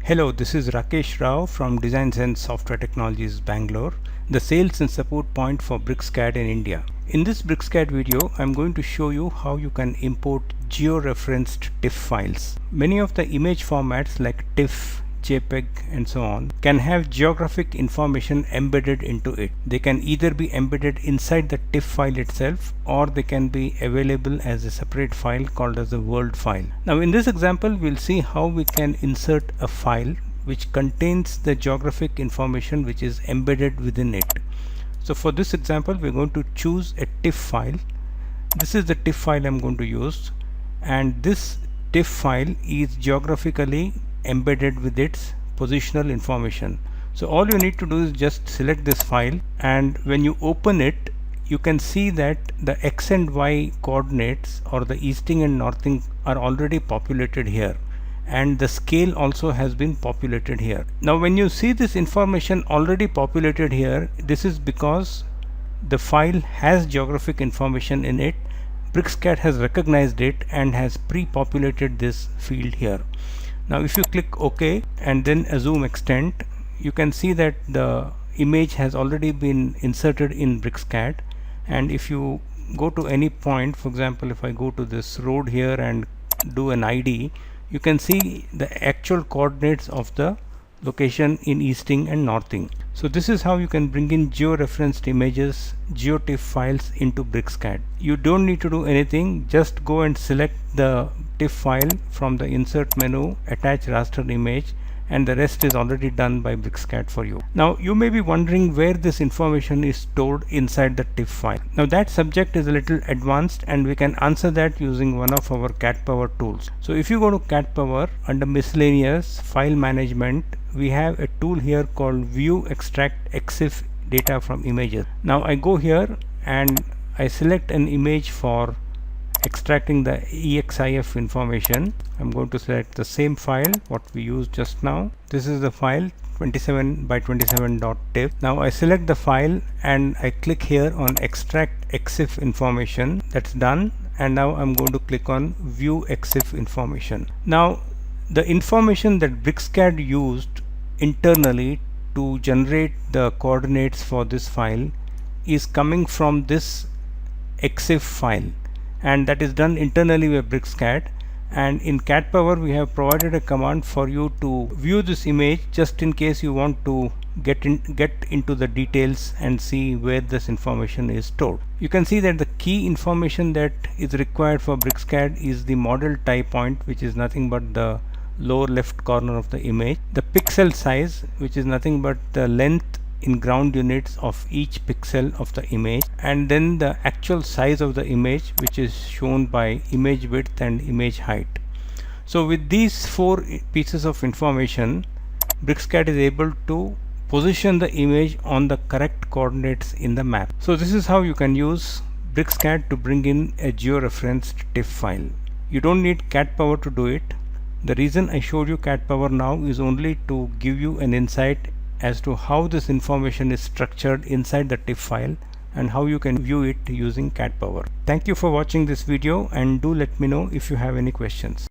Hello, this is Rakesh Rao from Design Sense Software Technologies, Bangalore, the sales and support point for BricsCAD in India. In this BricsCAD video, I'm going to show you how you can import geo-referenced TIFF files. Many of the image formats like TIFF, JPEG and so on can have geographic information embedded into it. They can either be embedded inside the TIFF file itself, or they can be available as a separate file called as a world file. Now in this example, we'll see how we can insert a file which contains the geographic information which is embedded within it. So for this example, we're going to choose a TIFF file. This is the TIFF file I'm going to use, and this TIFF file is geographically embedded with its positional information. So all you need to do is just select this file, and when you open it, you can see that the X and Y coordinates, or the easting and northing, are already populated here, and the scale also has been populated here. Now when you see this information already populated here, this is because the file has geographic information in it. BricsCAD has recognized it and has pre-populated this field here. Now if you click OK and then zoom extend, you can see that the image has already been inserted in BricsCAD. And if you go to any point, for example, if I go to this road here and do an ID, you can see the actual coordinates of the location in easting and northing. So this is how you can bring in geo-referenced images, GeoTIFF files into BricsCAD. You don't need to do anything, just go and select the TIFF file from the insert menu, attach raster image, and the rest is already done by BricsCAD for you. Now you may be wondering where this information is stored inside the TIFF file. Now that subject is a little advanced, and we can answer that using one of our CAD Power tools. So if you go to CAD Power, under miscellaneous file management, we have a tool here called View Extract EXIF Data from Images. Now I go here and I select an image for extracting the EXIF information. I'm going to select the same file what we used just now. This is the file 27 by 27.tiff. Now I select the file and I click here on extract EXIF information. That's done, and now I'm going to click on view EXIF information. Now the information that BricsCAD used internally to generate the coordinates for this file is coming from this EXIF file, and that is done internally with BricsCAD. And in CAD Power we have provided a command for you to view this image, just in case you want to get into the details and see where this information is stored. You can see that the key information that is required for BricsCAD is the model tie point, which is nothing but the lower left corner of the image, the pixel size, which is nothing but the length in ground units of each pixel of the image, and then the actual size of the image, which is shown by image width and image height. So with these four pieces of information, BricsCAD is able to position the image on the correct coordinates in the map. So this is how you can use BricsCAD to bring in a geo-referenced TIFF file. You don't need CAD Power to do it. The reason I showed you CAD Power now is only to give you an insight as to how this information is structured inside the TIFF file and how you can view it using CAD Power. Thank you for watching this video, and do let me know if you have any questions.